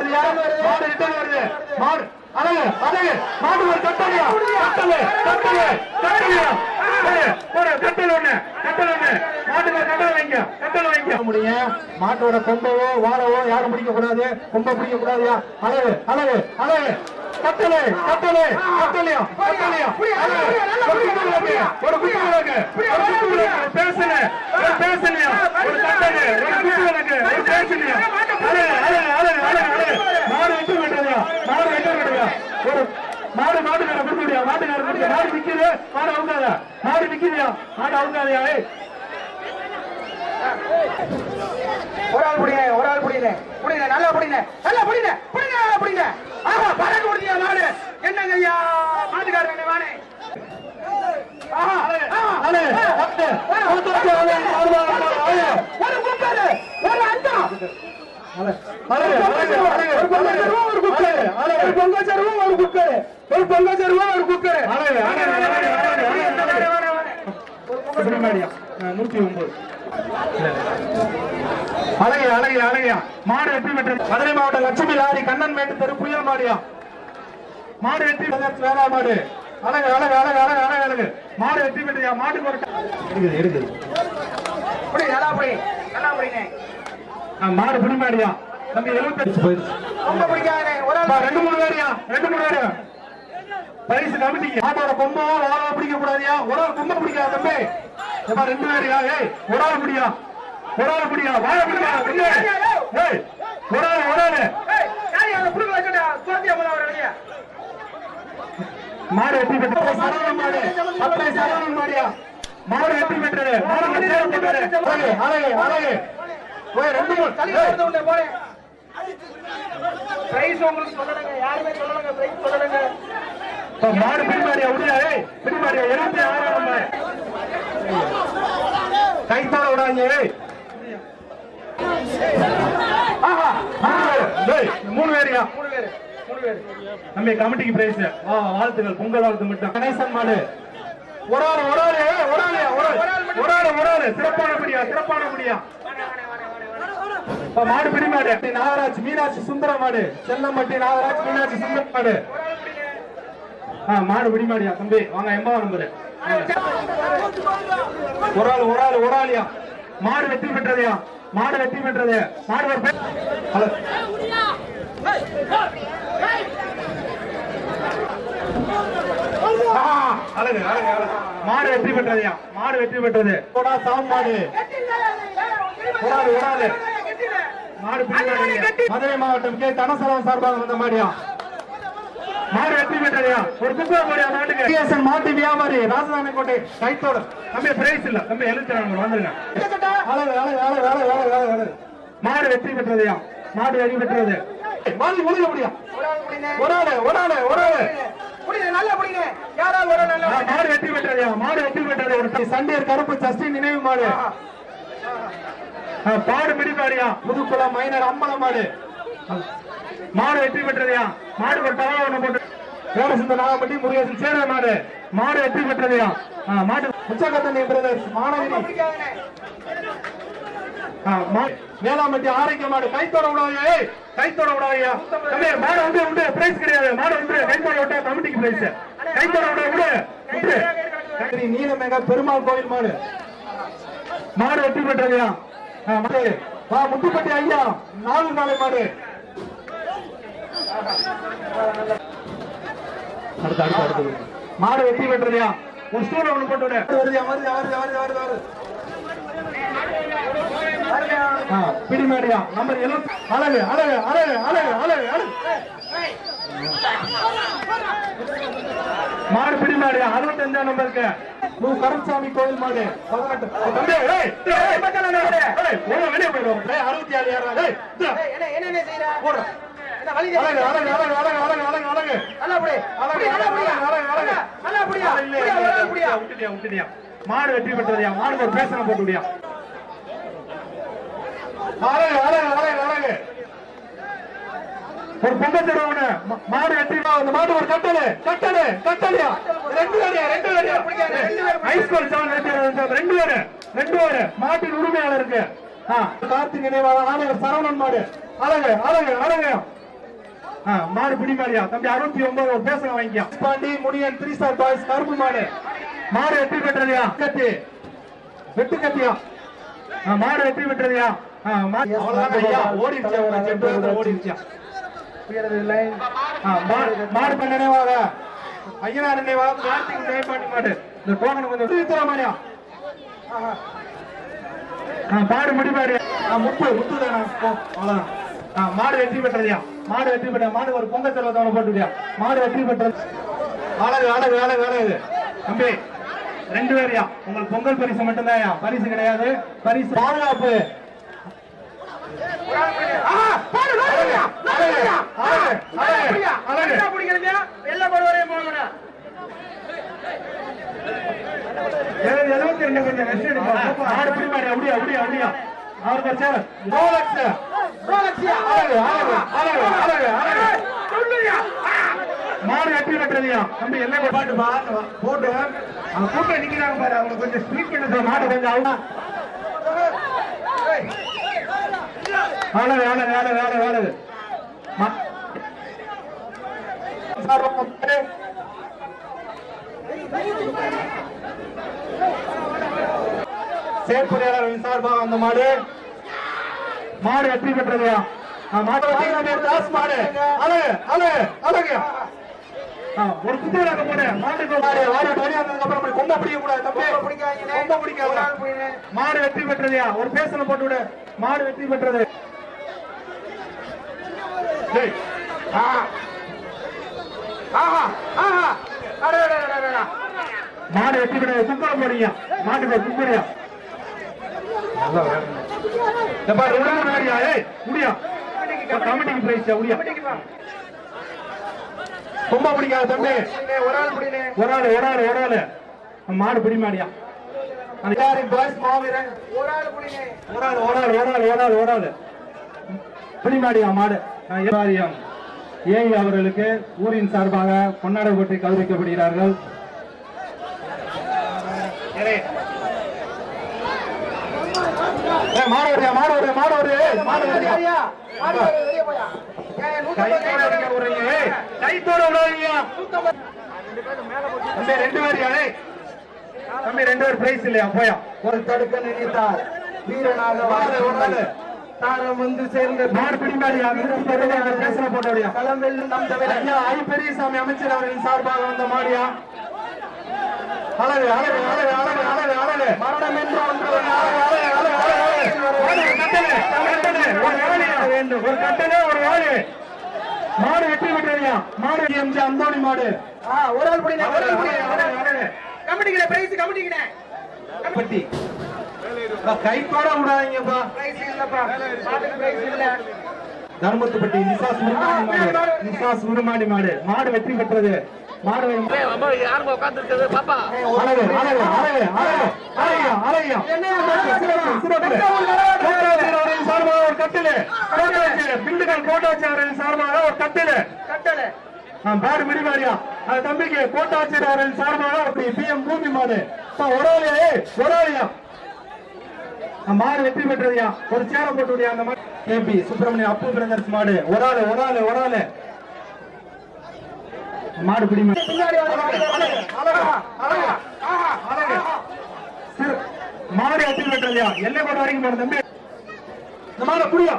வருதியா மாடு ரிட்டர்ன் வருது மாடு அழகு அழகு மாடு ஒரு கட்டலையா கட்டல கட்டல கட்டலையா ஒரு கட்டல ஒண்ணு மாட்டுக்கு கட்டல வைங்க முடியும் மாட்டோட கொம்பவோ வாழவோ யாரும் பிடிக்க கூடாது கொம்ப பிடிக்க கூடாதுயா அழகு அழகு அழகு கட்டலே கட்டலே கட்டலையா கட்டலையா ஒரு குத்து விளக்கு பேசலையா ஒரு கட்டலை ஒரு குத்து விளக்கு ஒரு பேசலையா மாடு வெட்டு விட்டுறதா மாடு வெட்டு விடுறதா ஒரு மாட்டுக்கார கொடுத்துடியா மாட்டுக்கார கொடுத்து மாடு நிக்குது மாடு அவுக்காதா மாடு நிக்குதியா மாடு அவுக்காதயா ஒரு ஆள் புடிங்க நல்லா புடிங்க ஆஹா பறக்க முடியா மாடு என்னங்க ஐயா மாட்டுக்காரங்க வானே ஒரு குக்கர் ஒரு அஞ்சம் மாடு வெற்றி பெற்றது மதுரை மாவட்டம் லட்சுமி லாரி கண்ணன் மேட்டு தெரு புயல் மாடியா மாடு வெற்றி வேளா மாடு அழகு அழகு அழகு அழகு அழகு அழகு மாடு வெற்றி பெற்றியா மாட்டுக்கு ஒரு இருக்குது மாடு புடிமாடியா தம்பி 75 போயிடுச்சு ரெண்டு மூணு பேரியா பரிசு கமிட்டிக்கு மாட்டோட கொம்போ வாழ பிடிக்க கூடாதியா ஒரு ஆள் கொம்ப பிடிக்காத தம்பி ரெண்டு பேரியா ஒரு ஆள் பிடியா வாழ பிடிக்காத ஒரு ஆள் மாடு வெற்றி பெற்றது சரவணன் மாடியா மாடு வெற்றி பெற்றது அழகு அழகு ரெண்டு மூணு பிரைஸ் உங்களுக்கு சொல்லணுங்க யாருமே சொல்லணுங்க பிரைஸ் சொல்லணுங்க மாடு பிடிமாடியா உடையா பிடிமாடியா 76 கைத்தால விடாங்க மூணு பேரியா நம்ம கமிட்டிக்கு பிரைஸ் வாழ்த்துக்கள் பொங்கல் வாழ்த்து மட்டும் கணேசன் மாடு ஒரு ஆள் சிறப்பான முடியா மாடு பிடிமாடு நாகராஜ் மீனாட்சி சுந்தர மாடு செல்லம்பட்டி நாகராஜ் மீனாட்சி சுந்தர மாடு மாடு பிடிமாடியா தம்பி வாங்க 80 நம்பரு ஒரு ஆளியா மாடு வெற்றி பெற்றதையா மாடு ஒரு அழகு மாடு வெற்றி பெற்றதையா மாடு வெற்றி பெற்றது சாம் மாடு மாடு மதுரை மாவட்டம் கே தனசலம் சார்பாக வந்த மாடியா மாடு வெற்றி பெற்றதையா ஒரு குப்பை மாடியா மாட்டுக்கு மாட்டு வியாபாரி ராஜதானி கோட்டை கைத்தோட தம்பி பிரைஸ் இல்ல தம்பி 74 வந்துருங்க மாடு வெற்றி பெற்றதையா மாடு வெற்றி பெற்றது மாடு முடிய முடியா ஒரு ஆளு மாடு வெற்றி பெற்றதையா மாடு வெற்றி பெற்றது ஒரு சண்டையர் கருப்பு சஷ்டி நினைவு மாடு பாடு பிடிப்பாரியா புதுக்குளம் மைனர் அம்பலம் மாடு வெற்றி பெற்றதையா மாடு ஒரு டவா ஒண்ணு போட்டு கோடசுந்த நாகப்பட்டி முருகேசன் சேர மாடு வெற்றி பெற்றதையா மாடு உச்சகத்தனி பிரதர்ஸ் மாணவரி வேளாம்பட்டி ஆரோக்கிய மாடு கைத்தோட விடாதையா மாடு உண்டு பிரைஸ் கிடையாது மாடு உண்டு கைத்தோட விட்டா கமிட்டிக்கு பிரைஸ் கைத்தோட விட நீலமேக பெருமாள் கோயில் மாடு வெற்றி பெற்றதையா முத்துப்பட்டி ஐயா 4 நாளை மாடு அடுத்து மாடு வெற்றி பெற்றதையா ஒரு ஸ்டூல் ஒண்ணு போட்டு பிடிமாடியா நம்பர் 70 அழகு மாடு பிடிமாடியா 65 நம்பருக்கு கருப்சாமி கோயில் மாடு 66 மாடு வெற்றி பெற்றதையா மாடு ஒரு பேசன போட்டுடியா ஒரு பொங்கல் தருவாங்க மாடு வெற்றி மாடு ஒரு கட்டலையா ஹைஸ்கூல் 2 பேரு மாட்டின் உரிமையாளருக்கு கார்த்திக் நினைவாக ஆணையர் சரவணன் மாடு அழகு மாடு பிடி மாடியா தம்பி 69 ஒரு பேச வாங்கிக்க பாண்டி முனியன் 3 ஸ்டார் பாய்ஸ் கருப்பு மாடு மாடு வெற்றி பெற்றதையா கத்தி வெட்டு கத்தியா மாடு வெற்றி பெற்றதையா அவ்வளவுதான் ஐயா ஓடிடுச்சா ஒரு செட்டு ஓடிடுச்சா மாடு பண்ண நினைவாக ஐயனார் நினைவாக கார்த்திக் ஜெயபாண்டி மாடு இந்த டோக்கன் கொஞ்சம் மாடியா மாடு முடிபாடு முத்து தானே அவ்வளவுதான் மாடு வெற்றி பெற்றதையா மாடு வெற்றி பெற்ற மாடு ஒரு பொங்கல் செல்வ தவணை போட்டுவியா மாடு வெற்றி பெற்றது அழகு அழகு அழகு அழகு தம்பி 2 பேரையா உங்களுக்கு பொங்கல் பரிசு மட்டும்தான் பரிசு கிடையாது பரிசு பாதுகாப்பு மாடு வெற்றி பெற்றதையா தம்பி என்ன பாட்டு போட்டு அவங்க கூட்டம் நிக்கிறாங்க பாரு அவங்க கொஞ்சம் ஸ்பீட் பண்ண மாடு கொஞ்சம் அழகு அழகு அழகு அழகு அழகு செயற்பொறியாளர்களின் சார்பாக அந்த மாடு மாடு வெற்றி பெற்றதையா மாடு மாடு அழகு அழகு அழகு ஒரு குத்துவிளக்க போடு மாட்டுக்கு அப்புறம் கொம்ப பிடிக்க கூடாது கொம்ப பிடிக்காது மாடு வெற்றி பெற்றதையா ஒரு பேசல போட்டு விடு மாடு வெற்றி பெற்றது மாடு வெற்றி பெற்றது குக்கரை போடுங்க மாட்டுக்கு குக்கரையா முடியா கமிட்டிக்கு பிரைஸ் முடியா ரொம்ப பிடிக்காது தம்பி ஒரு ஆள் மாடு பிடி மாடியா மாவீரன் ஒரு ஆள் பிடி மாடியா மாடு ஏஐ அவர்களுக்கு ஊரின் சார்பாக பொன்னாடை போட்டி கௌரவிக்கப்படுகிறார்கள் கைத்தோட தம்பி 2 பேர் பிரைஸ் இல்லையா போயா ஒரு தடுக்க நினைத்தார் வீரனாக தாரம் வந்து சேர்ந்த மாடு பிடிமாடியா பேசல போட்டோடியா களம்பில் நம் ஐயா ஐ பெரியசாமி அமைச்சர் அவர்களின் சார்பாக வந்த மாடியா அழகு அழகு அழகு அழகு அழகு அழகு மரணம் என்று ஒரு கட்டளை ஒரு வேலை மாடு வெற்றி பெற்றியா மாடு எம்ஜி அந்தோணி மாடு ஒரு ஆள் கமிட்டிக்கிற பிரைஸ் கமிட்டிக்கிற கமிட்டி கைத்தோட விடாதீங்கப்பா தர்மத்துப்பட்டி நிசாஸ் உருமாடி மாடு மாடு வெற்றி பெற்றது மாடு ஒரு கட்டில பிண்டுகள் கோட்டாட்சியரின் சார்பாக ஒரு கட்டில மாடு மிடிமாடியா அது தம்பிக்கு கோட்டாட்சியர் அவரின் சார்பாக பிஎம் பூமி மாடு ஒராளியா மாடு வெற்றி பெற்றதையா ஒரு சேர போட்டுவியா அந்த மாடு கேபி சுப்பிரமணியம் அப்பு பிரதர்ஸ் மாடு ஒரு ஆளு மாடு பிடி மாடு வெற்றி பெற்றதையா எல்லை கோட்டை வரைக்கும் போன தம்பி இந்த மாடு புடியா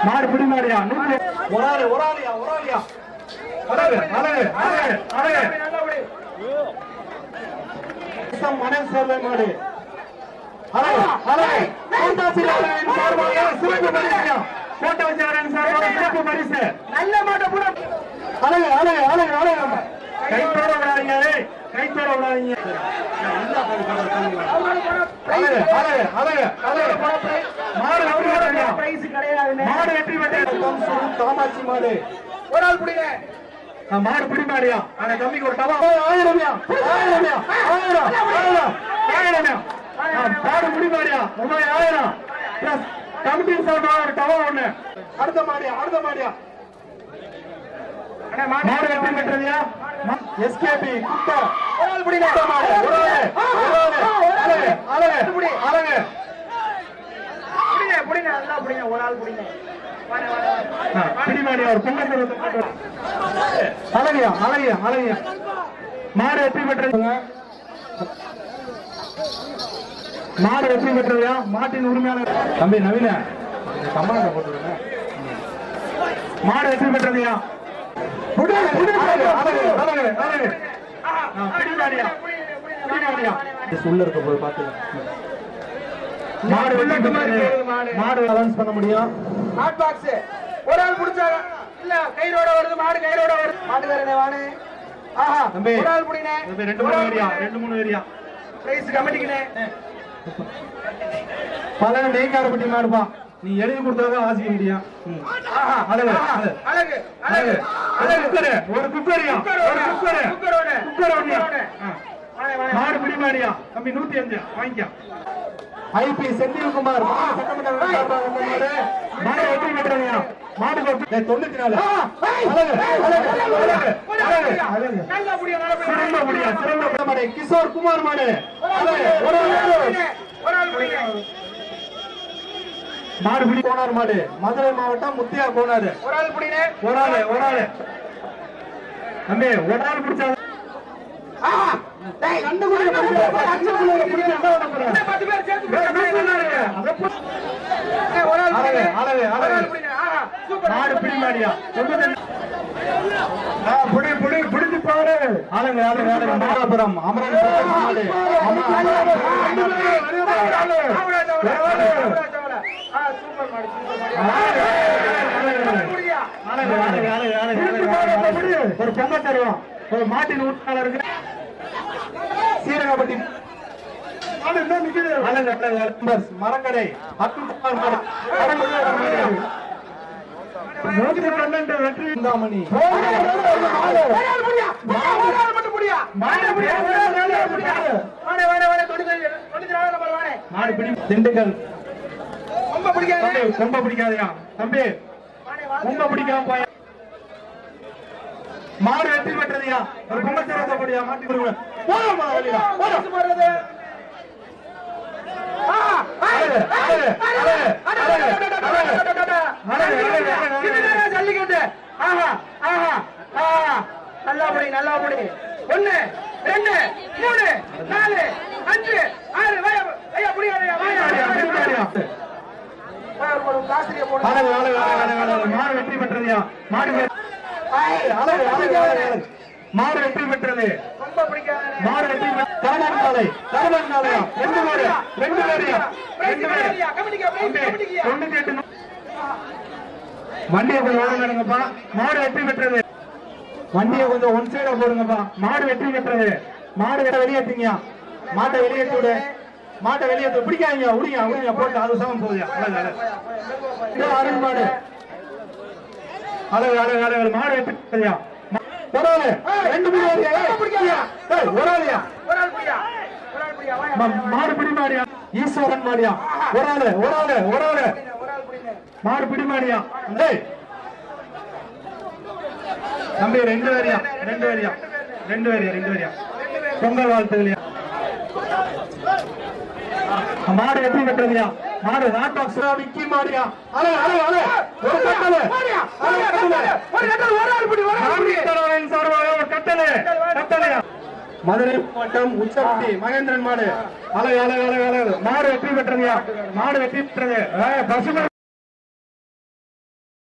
மாடு பிடி மாடியா ஒராளியா மணல் சேர்வை மாடு சிறப்பு பரிசு நல்ல மாட்டை கூட கைத்தோட விடாதீங்க மாடு வெற்றி காமாட்சி மாடு ஒரு ஆள் பிடிங்க மாடு பிடி மாடியா அந்த தம்பிக்கு ஒரு டவா 1000 மாடு பிடி மாடியா 1000 பிளஸ் கமிட்டி சார்பா ஒரு டவா ஒண்ணு அடுத்த மாடியா மாடு வெற்றி பெற்றதையா எஸ்கேபி குட்டா ஒரு ஆள் பிடி மாடு நல்லா பிடிங்க ஒரு ஆள் பிடிங்க பிடிமாடியா ஒரு பொங்கல் அழகியா அழகியா அழகியா மாடு வெற்றி பெற்றதுங்க மாடு வெற்றி பெற்றதையா மாட்டின் உரிமையாளர் தம்பி நவீன சம்பளத்தை போட்டுருங்க மாடு வெற்றி பெற்றதையா உள்ள இருக்க போய் பார்த்து மாடு வெற்றி பெற்றது மாடு அலௌன்ஸ் பண்ண முடியும் ஹாட் பாக்ஸ் ஒரு ஆள் பிடிச்சாங்க இல்ல கயிறோட வருது மாடு கயிறோட வருது மாட்டுக்காரனே வாணு ஆஹா தம்பி ஒரு ஆள் பிடினே 2-3 ஏரியா பிரைஸ் கமிட்டிக்குனே பலன நெய்க்காரப்பட்டி மாடுப்பா நீ எழுதி கொடுத்தா ஆசிக்க முடியும் ஆஹா அழகு அழகு அழகு அழகு ஒரு குக்கரியா ஒரு குக்கர் மாடு பிடிமாடியா தம்பி 105 வாங்கிக்க ஐபி செந்தில்குமார் மாடு வெற்றி பெற்றவையா மாடு 94 கிஷோர் குமார் மாடு மாடு பிடி கோனார் மாடு மதுரை மாவட்டம் முத்தியா கோனாரு ஒரு ஆள் பிடினே ஒரு ஆளு தம்பி ஒரு ஆள் பிடிச்சா மாடு பிடிமாடியா பிடிச்சு பாரு ஆளுங்க மாராபுரம் அமரன் மாடு ஒரு பொங்க தருவோம் ஒரு மாட்டின் உறுப்பினருக்கு சீரகப்பட்டி மரக்கடை வெற்றி சிந்தாமணி திண்டுக்கல் ரொம்ப பிடிக்காதயா தம்பி ரொம்ப பிடிக்காம போய் மாடு வெற்றி பெற்றதையா ஒரு பொங்கச்சரத்தையா மாட்டி கொடுங்க ஜல்லிக்கட்டு நல்லா படி 1 2 3 4 5 6 மாடு வெற்றி பெற்றதையா மாடு வெற்றி பெற்றது மாடு வெற்றி கருமன் நாளையா 2 பேரையா வண்டியை கொஞ்சம் ஓடுங்கப்பா மாடு வெற்றி பெற்றது வண்டியை கொஞ்சம் ஒன் சைடா போடுங்கப்பா மாடு வெற்றி பெற்றது மாடு வெளியேற்றீங்க மாட்டை வெளியேற்றி விடு மாட்டை வெளியேற்ற பிடிக்காதீங்க உடிங்க போட்டு அது சமம் போகுது அருண் மாடு அழகு மாடு வெற்றி பெற்றதையா ஒரு ஆளு 2 ஒரு ஆளியா மாடு பிடி மாடியா ஈஸ்வரன் மாடியா ஒரு ஆளு மாடு பிடி மாடியா தம்பி 2 பேரியா பொங்கல் வாழ்த்துலையா மாடு வெற்றி பெற்றதையா மாடு நாட்டாக் விக்கி மாடியா ஒரு கட்டளையா மதுரை மாவட்டம் உச்சப்பட்டி மகேந்திரன் மாடு அழகு மாடு வெற்றி பெற்றதையா மாடு வெற்றி பெற்றது பசுமை